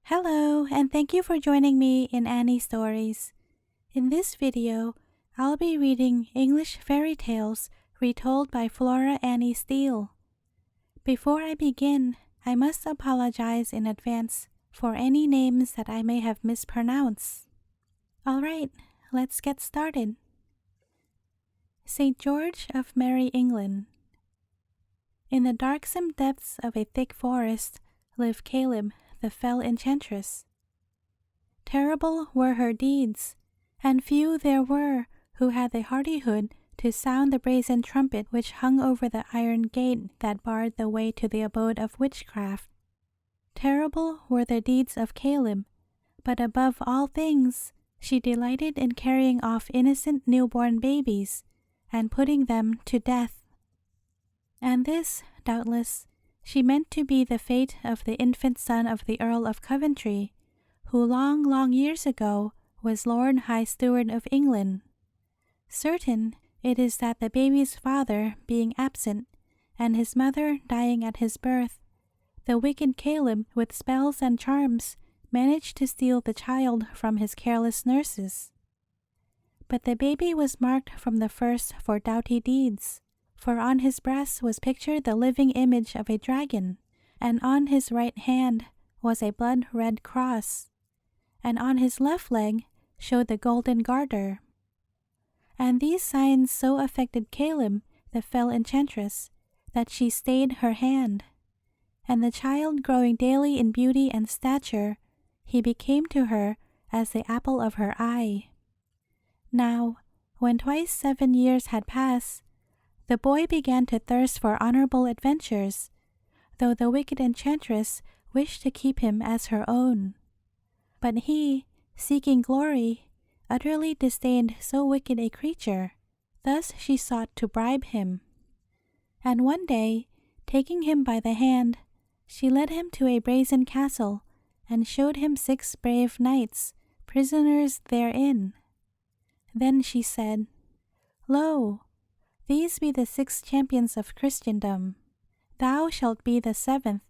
Hello, and thank you for joining me in Annie Stories. In this video, I'll be reading English fairy tales retold by Flora Annie Steele. Before I begin, I must apologize in advance for any names that I may have mispronounced. Alright, let's get started. St. George of Merrie, England. In the darksome depths of a thick forest lived Caleb, the fell enchantress. Terrible were her deeds, and few there were who had the hardihood to sound the brazen trumpet which hung over the iron gate that barred the way to the abode of witchcraft. Terrible were the deeds of Caleb, but above all things she delighted in carrying off innocent newborn babies and putting them to death. And this, doubtless, she meant to be the fate of the infant son of the Earl of Coventry, who long years ago was Lord High Steward of England. Certain it is that the baby's father being absent, and his mother dying at his birth, the wicked Caleb with spells and charms managed to steal the child from his careless nurses. But the baby was marked from the first for doughty deeds, for on his breast was pictured the living image of a dragon, and on his right hand was a blood-red cross, and on his left leg showed the golden garter. And these signs so affected Caleb, the fell enchantress, that she stayed her hand, and the child growing daily in beauty and stature, he became to her as the apple of her eye. Now, when twice 7 years had passed, the boy began to thirst for honorable adventures, though the wicked enchantress wished to keep him as her own. But he, seeking glory, utterly disdained so wicked a creature. Thus she sought to bribe him. And one day, taking him by the hand, she led him to a brazen castle, and showed him 6 brave knights, prisoners therein. Then she said, "Lo, these be the 6 champions of Christendom. Thou shalt be the 7th,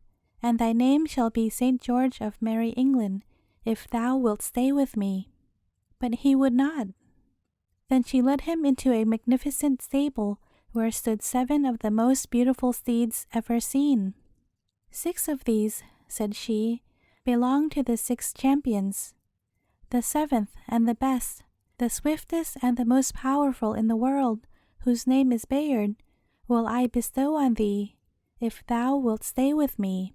and thy name shall be St. George of Merrie, England, if thou wilt stay with me." But he would not. Then she led him into a magnificent stable where stood 7 of the most beautiful steeds ever seen. 6 of these, said she, belong to the 6 champions. The 7th and the best, the swiftest and the most powerful in the world, whose name is Bayard, will I bestow on thee, if thou wilt stay with me.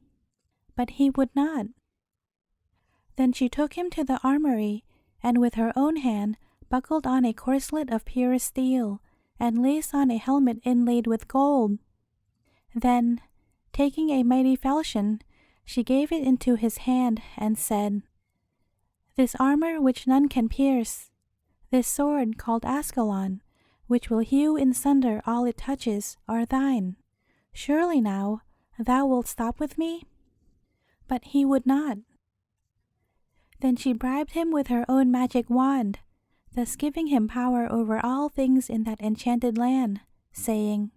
But he would not. Then she took him to the armory, and with her own hand buckled on a corselet of purest steel, and laced on a helmet inlaid with gold. Then, taking a mighty falchion, she gave it into his hand, and said, "This armor which none can pierce, this sword called Ascalon, which will hew in sunder all it touches, are thine. Surely now thou wilt stop with me?" But he would not. Then she bribed him with her own magic wand, thus giving him power over all things in that enchanted land, saying,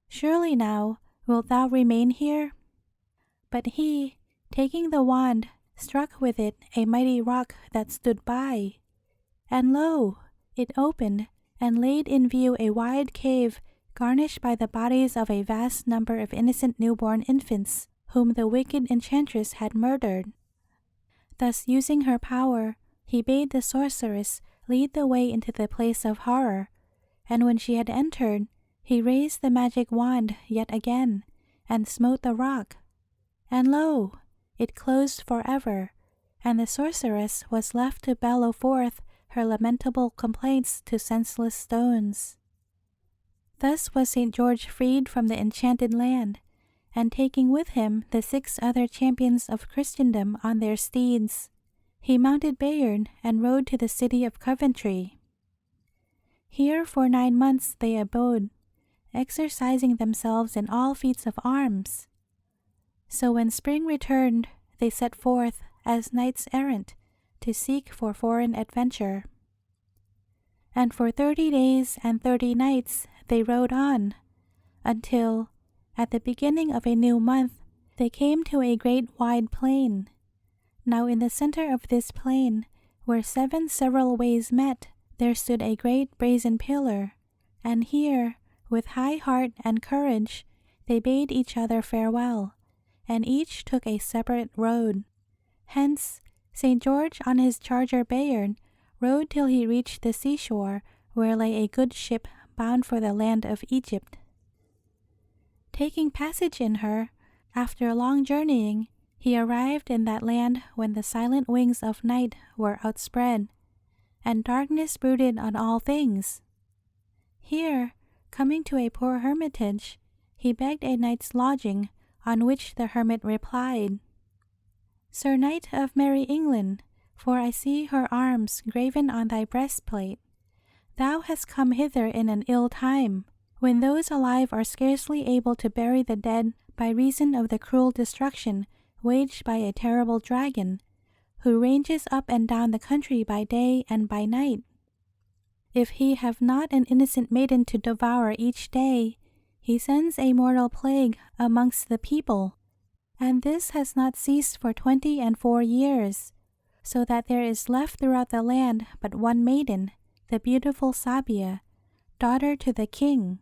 "Surely now wilt thou remain here?" But he, taking the wand, struck with it a mighty rock that stood by, and lo, it opened, and laid in view a wide cave garnished by the bodies of a vast number of innocent newborn infants, whom the wicked enchantress had murdered. Thus using her power, he bade the sorceress lead the way into the place of horror, and when she had entered, he raised the magic wand yet again, and smote the rock. And lo, it closed forever, and the sorceress was left to bellow forth her lamentable complaints to senseless stones. Thus was St. George freed from the Enchanted Land, and taking with him the 6 other champions of Christendom on their steeds, he mounted Bayard and rode to the city of Coventry. Here for 9 months they abode, exercising themselves in all feats of arms. So when spring returned, they set forth as knights errant to seek for foreign adventure. And for 30 days and 30 nights they rode on, until, at the beginning of a new month, they came to a great wide plain. Now in the center of this plain, where 7 several ways met, there stood a great brazen pillar, and here, with high heart and courage, they bade each other farewell, and each took a separate road. Hence, St. George on his charger Bayard rode till he reached the seashore, where lay a good ship bound for the land of Egypt. Taking passage in her, after long journeying, he arrived in that land when the silent wings of night were outspread, and darkness brooded on all things. Here, coming to a poor hermitage, he begged a night's lodging, on which the hermit replied, "Sir Knight of merry England, for I see her arms graven on thy breastplate, thou hast come hither in an ill time, when those alive are scarcely able to bury the dead by reason of the cruel destruction waged by a terrible dragon, who ranges up and down the country by day and by night. If he have not an innocent maiden to devour each day, he sends a mortal plague amongst the people, and this has not ceased for 24 years, so that there is left throughout the land but one maiden, the beautiful Sabia, daughter to the king.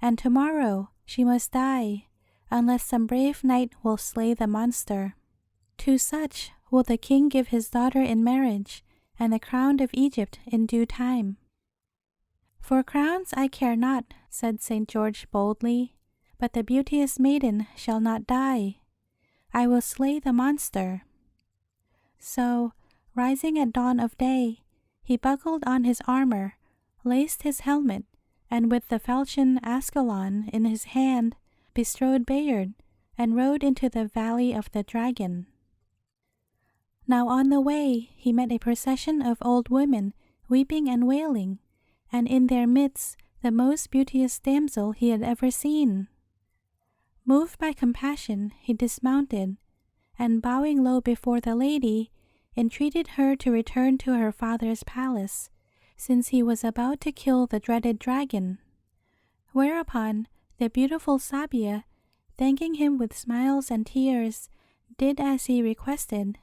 And tomorrow she must die, unless some brave knight will slay the monster. To such will the king give his daughter in marriage, and the crown of Egypt in due time." "For crowns I care not," said St. George boldly, "but the beauteous maiden shall not die. I will slay the monster." So, rising at dawn of day, he buckled on his armor, laced his helmet, and with the falchion Ascalon in his hand, bestrode Bayard, and rode into the valley of the dragon. Now on the way he met a procession of old women, weeping and wailing, and in their midst the most beauteous damsel he had ever seen. Moved by compassion, he dismounted, and bowing low before the lady, entreated her to return to her father's palace, since he was about to kill the dreaded dragon. Whereupon the beautiful Sabia, thanking him with smiles and tears, did as he requested,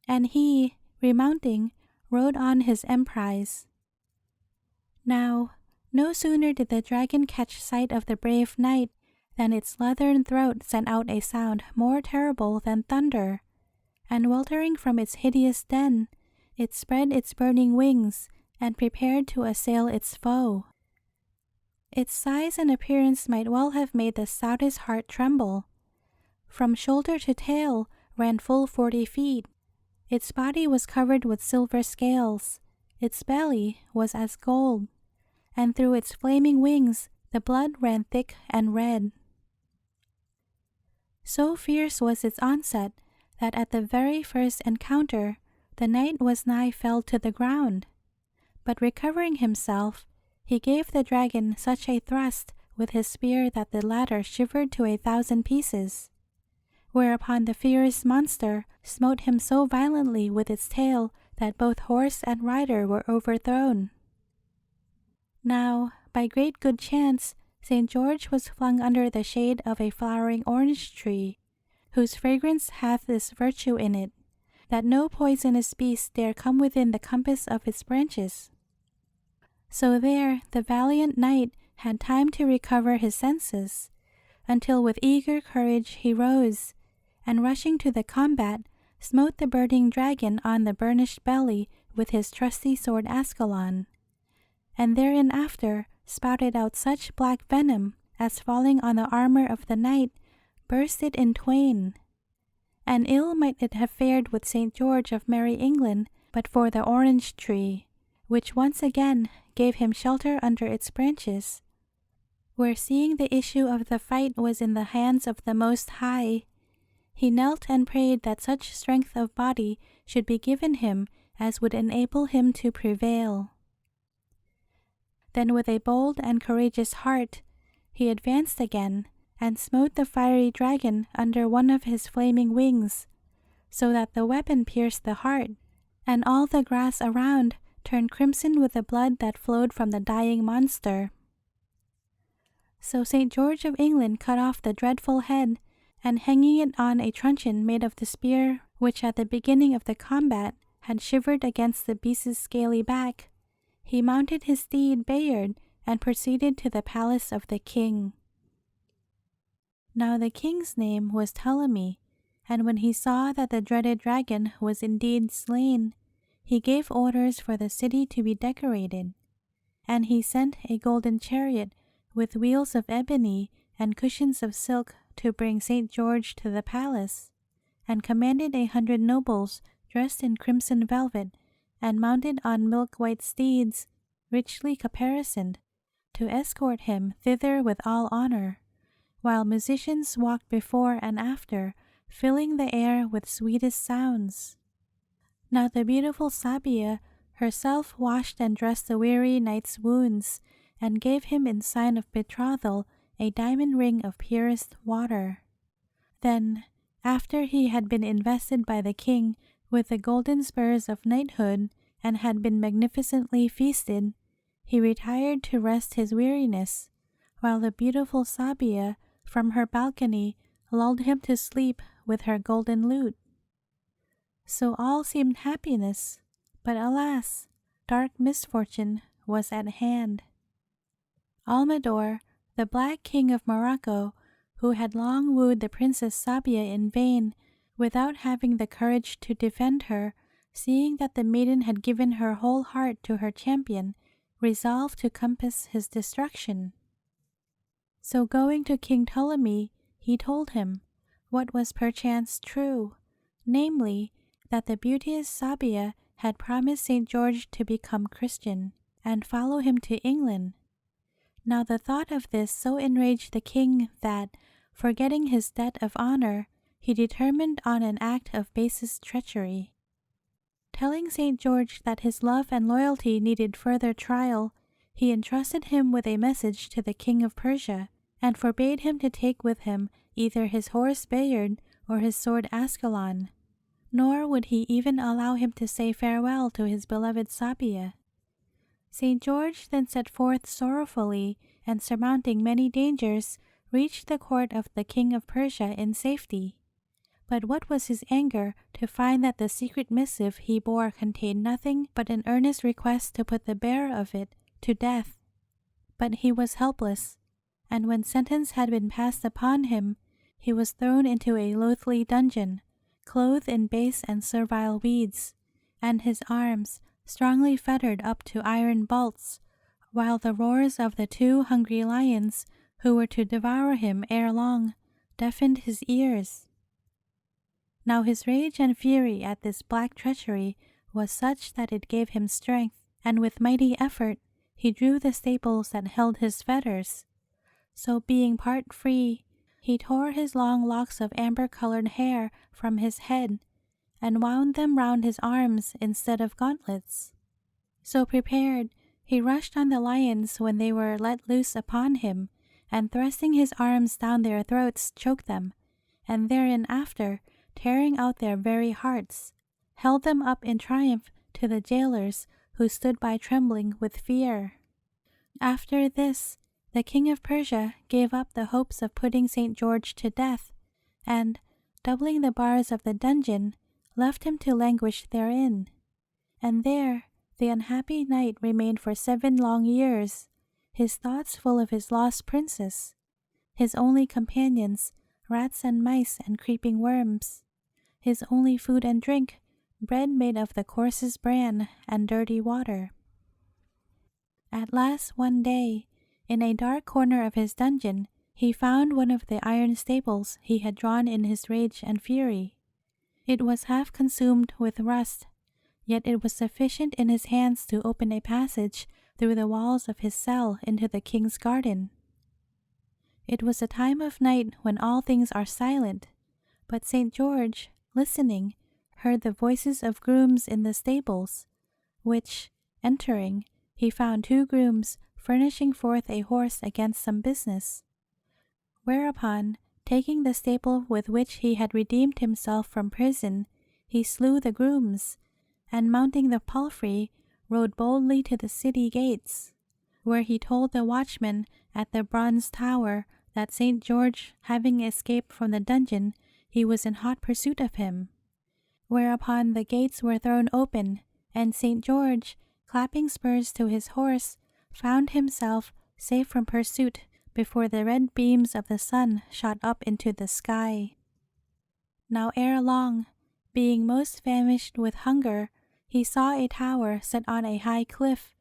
and he, remounting, rode on his emprise. Now, no sooner did the dragon catch sight of the brave knight than its leathern throat sent out a sound more terrible than thunder, and weltering from its hideous den, it spread its burning wings and prepared to assail its foe. Its size and appearance might well have made the stoutest heart tremble. From shoulder to tail ran full 40 feet. Its body was covered with silver scales. Its belly was as gold, and through its flaming wings the blood ran thick and red. So fierce was its onset that at the very first encounter the knight was nigh felled to the ground. But recovering himself, he gave the dragon such a thrust with his spear that the latter shivered to 1,000 pieces, whereupon the fierce monster smote him so violently with its tail that both horse and rider were overthrown. Now, by great good chance, St. George was flung under the shade of a flowering orange tree, whose fragrance hath this virtue in it, that no poisonous beast dare come within the compass of its branches. So there the valiant knight had time to recover his senses, until with eager courage he rose, and rushing to the combat, smote the burning dragon on the burnished belly with his trusty sword Ascalon, and therein after spouted out such black venom as falling on the armor of the knight burst it in twain. And ill might it have fared with St. George of merry England but for the orange tree, which once again gave him shelter under its branches, where seeing the issue of the fight was in the hands of the Most High, he knelt and prayed that such strength of body should be given him as would enable him to prevail. Then with a bold and courageous heart he advanced again, and smote the fiery dragon under one of his flaming wings, so that the weapon pierced the heart, and all the grass around turned crimson with the blood that flowed from the dying monster. So St. George of England cut off the dreadful head, and hanging it on a truncheon made of the spear which at the beginning of the combat had shivered against the beast's scaly back, he mounted his steed Bayard and proceeded to the palace of the king. Now the king's name was Ptolemy, and when he saw that the dreaded dragon was indeed slain, he gave orders for the city to be decorated. And he sent a golden chariot with wheels of ebony and cushions of silk to bring St. George to the palace, and commanded 100 nobles dressed in crimson velvet and mounted on milk-white steeds, richly caparisoned, to escort him thither with all honor, while musicians walked before and after, filling the air with sweetest sounds. Now the beautiful Sabia herself washed and dressed the weary knight's wounds, and gave him in sign of betrothal a diamond ring of purest water. Then, after he had been invested by the king with the golden spurs of knighthood, and had been magnificently feasted, he retired to rest his weariness, while the beautiful Sabia from her balcony lulled him to sleep with her golden lute. So all seemed happiness, but alas, dark misfortune was at hand. Almador, the Black King of Morocco, who had long wooed the Princess Sabia in vain, without having the courage to defend her, seeing that the maiden had given her whole heart to her champion, resolved to compass his destruction. So going to King Ptolemy, he told him what was perchance true, namely, that the beauteous Sabia had promised St. George to become Christian, and follow him to England. Now the thought of this so enraged the king that, forgetting his debt of honor, he determined on an act of basest treachery. Telling St. George that his love and loyalty needed further trial, he entrusted him with a message to the king of Persia, and forbade him to take with him either his horse Bayard or his sword Ascalon, nor would he even allow him to say farewell to his beloved Sabia. St. George then set forth sorrowfully, and surmounting many dangers, reached the court of the king of Persia in safety. But what was his anger to find that the secret missive he bore contained nothing but an earnest request to put the bearer of it to death. But he was helpless, and when sentence had been passed upon him, he was thrown into a loathly dungeon, clothed in base and servile weeds, and his arms strongly fettered up to iron bolts, while the roars of the 2 hungry lions, who were to devour him ere long, deafened his ears. Now his rage and fury at this black treachery was such that it gave him strength, and with mighty effort he drew the staples that held his fetters. So being part free, he tore his long locks of amber-colored hair from his head, and wound them round his arms instead of gauntlets. So prepared, he rushed on the lions when they were let loose upon him, and thrusting his arms down their throats choked them, and therein after, tearing out their very hearts, held them up in triumph to the jailers, who stood by trembling with fear. After this, the king of Persia gave up the hopes of putting St. George to death, and, doubling the bars of the dungeon, left him to languish therein. And there the unhappy knight remained for 7 long years, his thoughts full of his lost princess, his only companions rats and mice and creeping worms, his only food and drink bread made of the coarsest bran and dirty water. At last one day, in a dark corner of his dungeon, he found one of the iron staples he had drawn in his rage and fury. It was half consumed with rust, yet it was sufficient in his hands to open a passage through the walls of his cell into the king's garden. It was a time of night when all things are silent, but St. George, listening, heard the voices of grooms in the stables, which, entering, he found 2 grooms furnishing forth a horse against some business. Whereupon, taking the staple with which he had redeemed himself from prison, he slew the grooms, and mounting the palfrey, rode boldly to the city gates, where he told the watchman at the bronze tower that St. George, having escaped from the dungeon, he was in hot pursuit of him. whereupon the gates were thrown open, and St. George, clapping spurs to his horse, found himself safe from pursuit before the red beams of the sun shot up into the sky. Now ere long, being most famished with hunger, he saw a tower set on a high cliff,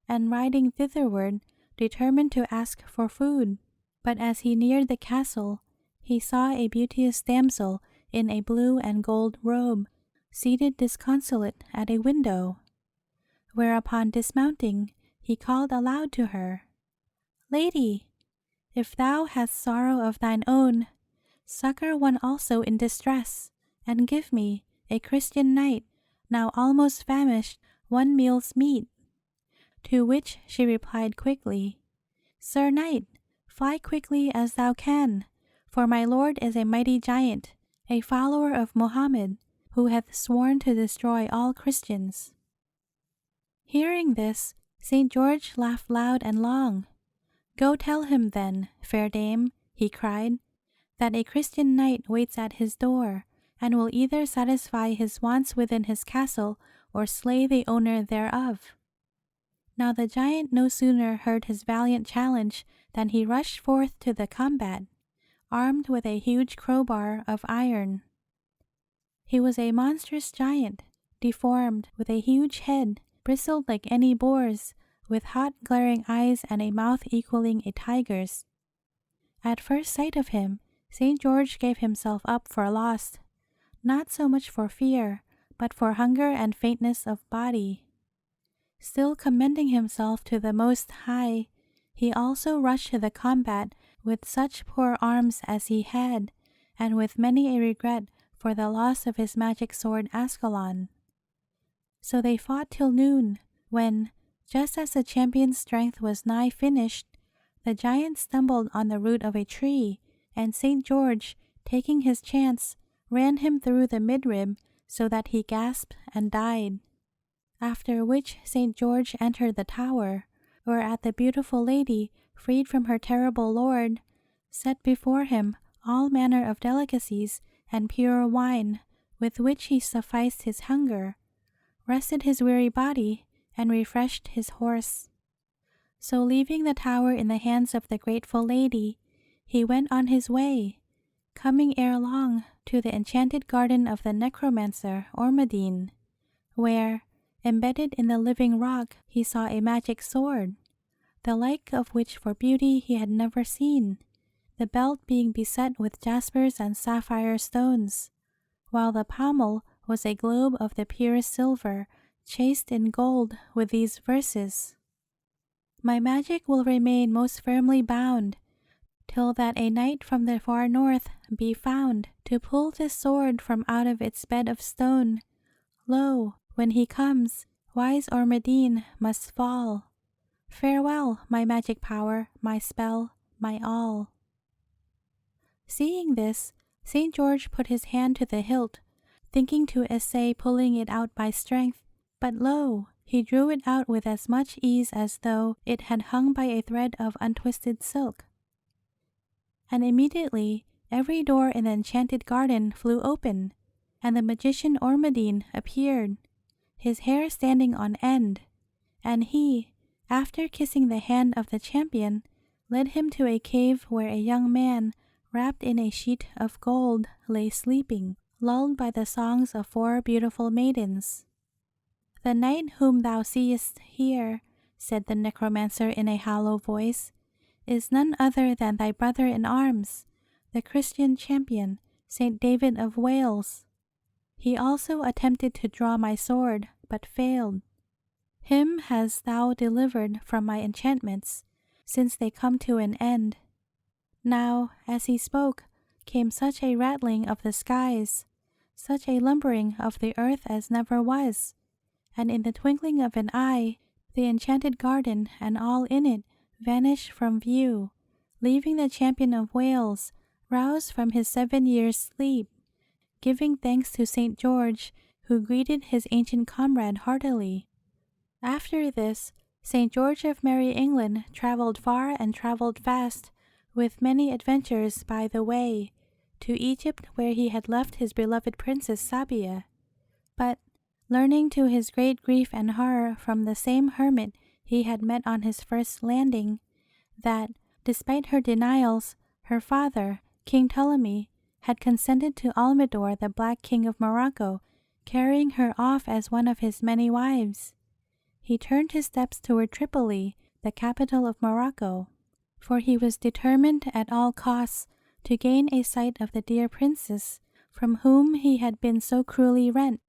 and riding thitherward, determined to ask for food. But as he neared the castle, he saw a beauteous damsel in a blue and gold robe, seated disconsolate at a window. Whereupon dismounting, he called aloud to her, "Lady, if thou hast sorrow of thine own, succor one also in distress, and give me, a Christian knight, now almost famished, one meal's meat." To which she replied quickly, "Sir knight, fly quickly as thou can, for my lord is a mighty giant, a follower of Mohammed, who hath sworn to destroy all Christians." Hearing this, St. George laughed loud and long. "Go tell him then, fair dame," he cried, "that a Christian knight waits at his door, and will either satisfy his wants within his castle or slay the owner thereof." Now the giant no sooner heard his valiant challenge than he rushed forth to the combat, armed with a huge crowbar of iron. He was a monstrous giant, deformed, with a huge head, bristled like any boar's, with hot glaring eyes and a mouth equaling a tiger's. At first sight of him, St. George gave himself up for lost, not so much for fear, but for hunger and faintness of body. Still commending himself to the Most High, he also rushed to the combat with such poor arms as he had, and with many a regret for the loss of his magic sword Ascalon. So they fought till noon, when, just as the champion's strength was nigh finished, the giant stumbled on the root of a tree, and St. George, taking his chance, ran him through the midrib so that he gasped and died. After which St. George entered the tower, whereat the beautiful lady, freed from her terrible lord, set before him all manner of delicacies and pure wine, with which he sufficed his hunger, rested his weary body, and refreshed his horse. So leaving the tower in the hands of the grateful lady, he went on his way, coming ere long to the enchanted garden of the necromancer or maiden, where, embedded in the living rock, he saw a magic sword, the like of which for beauty he had never seen, the belt being beset with jaspers and sapphire stones, while the pommel was a globe of the purest silver, chased in gold, with these verses: "My magic will remain most firmly bound, till that a knight from the far north be found to pull this sword from out of its bed of stone. Lo, when he comes, wise Ormadine must fall. Farewell, my magic power, my spell, my all." Seeing this, St. George put his hand to the hilt, thinking to essay pulling it out by strength, but lo, he drew it out with as much ease as though it had hung by a thread of untwisted silk. And immediately every door in the enchanted garden flew open, and the magician Ormadine appeared, his hair standing on end, and he, after kissing the hand of the champion, led him to a cave where a young man, wrapped in a sheet of gold, lay sleeping, lulled by the songs of 4 beautiful maidens. "The knight whom thou seest here," said the necromancer in a hollow voice, "is none other than thy brother in arms, the Christian champion, St. David of Wales. He also attempted to draw my sword, but failed. Him hast thou delivered from my enchantments, since they come to an end." Now, as he spoke, came such a rattling of the skies, such a lumbering of the earth as never was, and in the twinkling of an eye, the enchanted garden and all in it vanished from view, leaving the champion of Wales roused from his 7 years' sleep, giving thanks to St. George, who greeted his ancient comrade heartily. After this, St. George of Merrie, England, travelled far and travelled fast, with many adventures by the way, to Egypt, where he had left his beloved princess Sabia, But, learning to his great grief and horror from the same hermit he had met on his first landing, that, despite her denials, her father, King Ptolemy, had consented to Almidor, the Black King of Morocco, carrying her off as one of his many wives, he turned his steps toward Tripoli, the capital of Morocco, for he was determined at all costs to gain a sight of the dear princess from whom he had been so cruelly rent.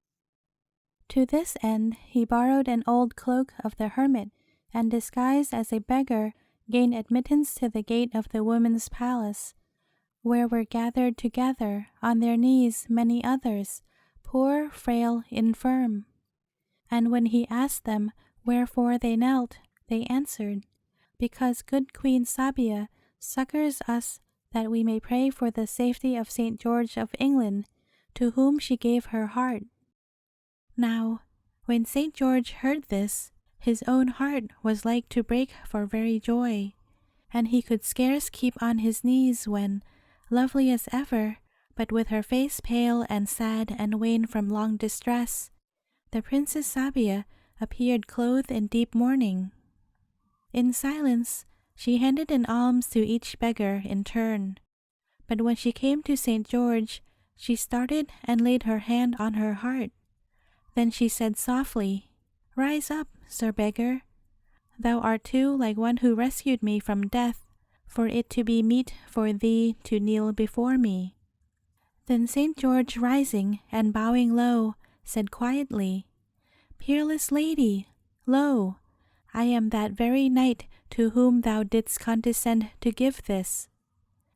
To this end he borrowed an old cloak of the hermit, and disguised as a beggar gained admittance to the gate of the women's palace, where were gathered together on their knees many others, poor, frail, infirm. And when he asked them wherefore they knelt, they answered, "Because good Queen Sabia succors us that we may pray for the safety of St. George of England, to whom she gave her heart." Now, when St. George heard this, his own heart was like to break for very joy, and he could scarce keep on his knees when, lovely as ever, but with her face pale and sad and wan from long distress, the Princess Sabia appeared clothed in deep mourning. In silence, she handed an alms to each beggar in turn, but when she came to St. George, she started and laid her hand on her heart. Then she said softly, "Rise up, sir beggar. Thou art too like one who rescued me from death, for it to be meet for thee to kneel before me." Then St. George, rising and bowing low, said quietly, "Peerless lady, lo, I am that very knight to whom thou didst condescend to give this."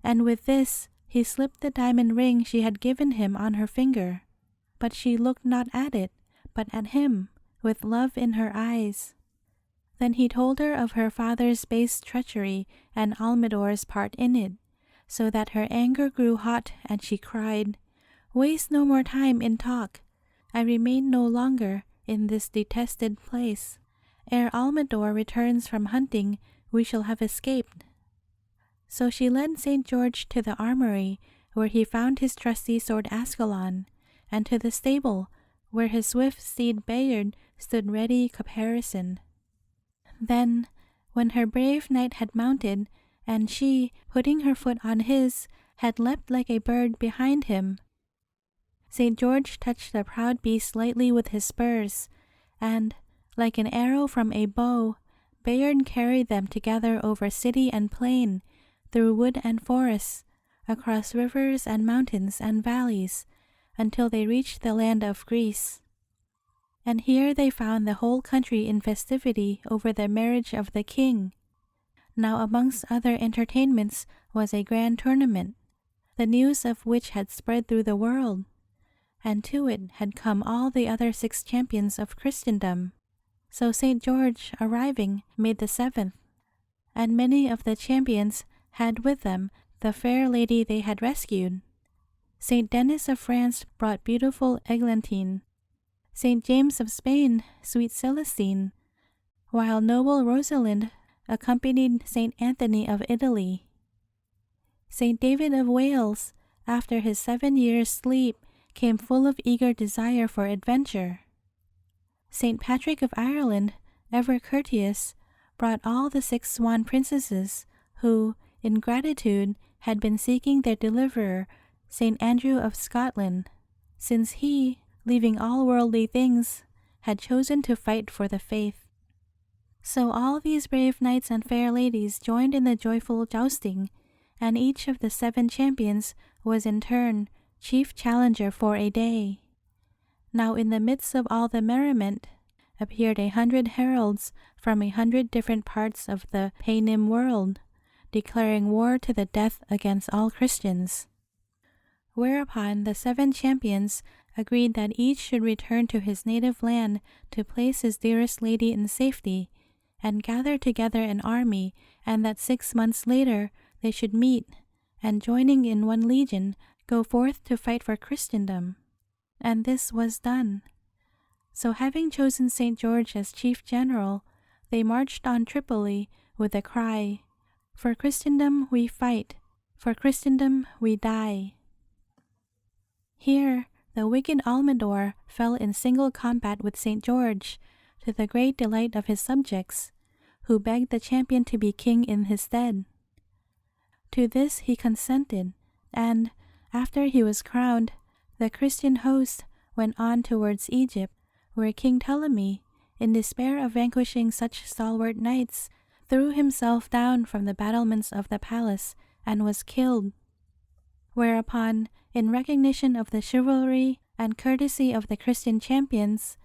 And with this he slipped the diamond ring she had given him on her finger. But she looked not at it, but at him, with love in her eyes. Then he told her of her father's base treachery and Almidor's part in it, so that her anger grew hot, and she cried, "Waste no more time in talk. I remain no longer in this detested place. Ere Almidor returns from hunting, we shall have escaped." So she led St. George to the armory, where he found his trusty sword Ascalon, and to the stable, where his swift steed Bayard stood ready caparisoned. Then, when her brave knight had mounted, and she, putting her foot on his, had leapt like a bird behind him, St. George touched the proud beast lightly with his spurs, and, like an arrow from a bow, Bayard carried them together over city and plain, through wood and forest, across rivers and mountains and valleys, until they reached the land of Greece. And here they found the whole country in festivity over the marriage of the king. Now amongst other entertainments was a grand tournament, the news of which had spread through the world, and to it had come all the other 6 champions of Christendom. So St. George, arriving, made the 7th, and many of the champions had with them the fair lady they had rescued. St. Denis of France brought beautiful Eglantine, St. James of Spain sweet Celestine, while noble Rosalind accompanied St. Anthony of Italy. St. David of Wales, after his 7 years' sleep, came full of eager desire for adventure. St. Patrick of Ireland, ever courteous, brought all the 6 swan princesses, who, in gratitude, had been seeking their deliverer, St. Andrew of Scotland, since he, leaving all worldly things, had chosen to fight for the faith. So all these brave knights and fair ladies joined in the joyful jousting, and each of the 7 champions was in turn chief challenger for a day. Now in the midst of all the merriment appeared 100 heralds from 100 different parts of the Paynim world, declaring war to the death against all Christians. Whereupon the 7 champions agreed that each should return to his native land to place his dearest lady in safety, and gather together an army, and that 6 months later they should meet, and joining in one legion, go forth to fight for Christendom. And this was done. So having chosen St. George as chief general, they marched on Tripoli with the cry, "For Christendom we fight, for Christendom we die." Here the wicked Almador fell in single combat with St. George, to the great delight of his subjects, who begged the champion to be king in his stead. To this he consented, and, after he was crowned, the Christian host went on towards Egypt, where King Ptolemy, in despair of vanquishing such stalwart knights, threw himself down from the battlements of the palace and was killed. Whereupon, in recognition of the chivalry and courtesy of the Christian champions,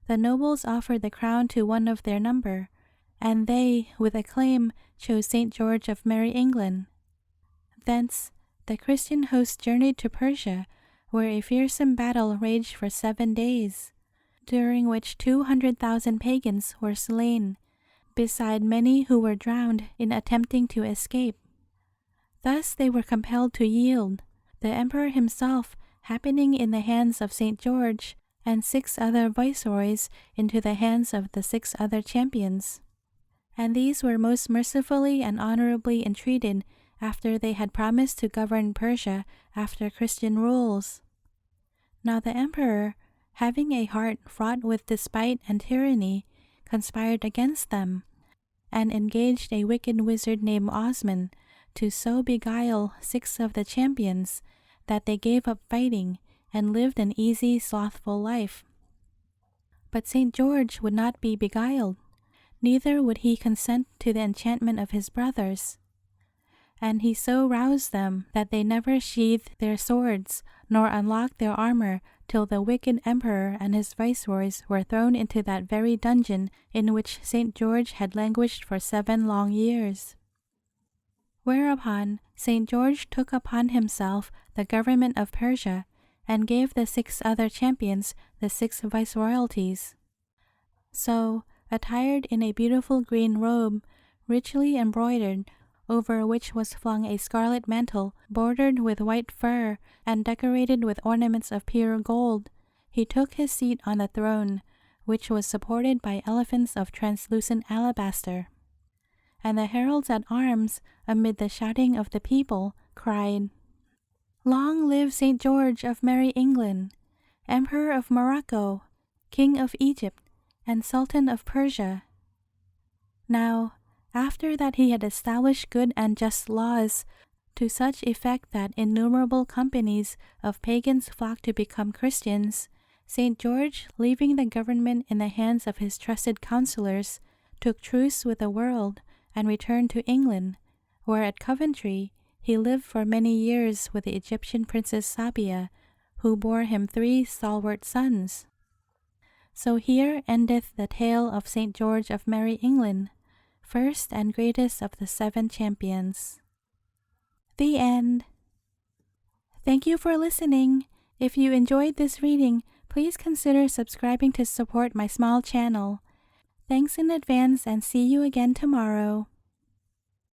the nobles offered the crown to one of their number, and they, with acclaim, chose St. George of Merrie, England. Thence, the Christian host journeyed to Persia, where a fearsome battle raged for 7 days, during which 200,000 pagans were slain, beside many who were drowned in attempting to escape. Thus they were compelled to yield, the emperor himself happening in the hands of St. George and 6 other viceroys into the hands of the 6 other champions. And these were most mercifully and honorably entreated after they had promised to govern Persia after Christian rules. Now the emperor, having a heart fraught with despite and tyranny, conspired against them, and engaged a wicked wizard named Osman to so beguile 6 of the champions that they gave up fighting and lived an easy, slothful life. But St. George would not be beguiled, neither would he consent to the enchantment of his brothers. And he so roused them that they never sheathed their swords, nor unlocked their armor, till the wicked emperor and his viceroys were thrown into that very dungeon in which St. George had languished for 7 long years. Whereupon St. George took upon himself the government of Persia, and gave the 6 other champions the 6 viceroyalties. So, attired in a beautiful green robe, richly embroidered, over which was flung a scarlet mantle bordered with white fur and decorated with ornaments of pure gold, he took his seat on the throne, which was supported by elephants of translucent alabaster. And the heralds at arms, amid the shouting of the people, cried, "Long live St. George of Merrie, England, Emperor of Morocco, King of Egypt, and Sultan of Persia." Now, after that he had established good and just laws, to such effect that innumerable companies of pagans flocked to become Christians, St. George, leaving the government in the hands of his trusted counselors, took truce with the world and returned to England, where at Coventry he lived for many years with the Egyptian princess Sabia, who bore him 3 stalwart sons. So here endeth the tale of St. George of Merrie, England, first and greatest of the 7 champions. The end. Thank you for listening. If you enjoyed this reading, please consider subscribing to support my small channel. Thanks in advance, and see you again tomorrow.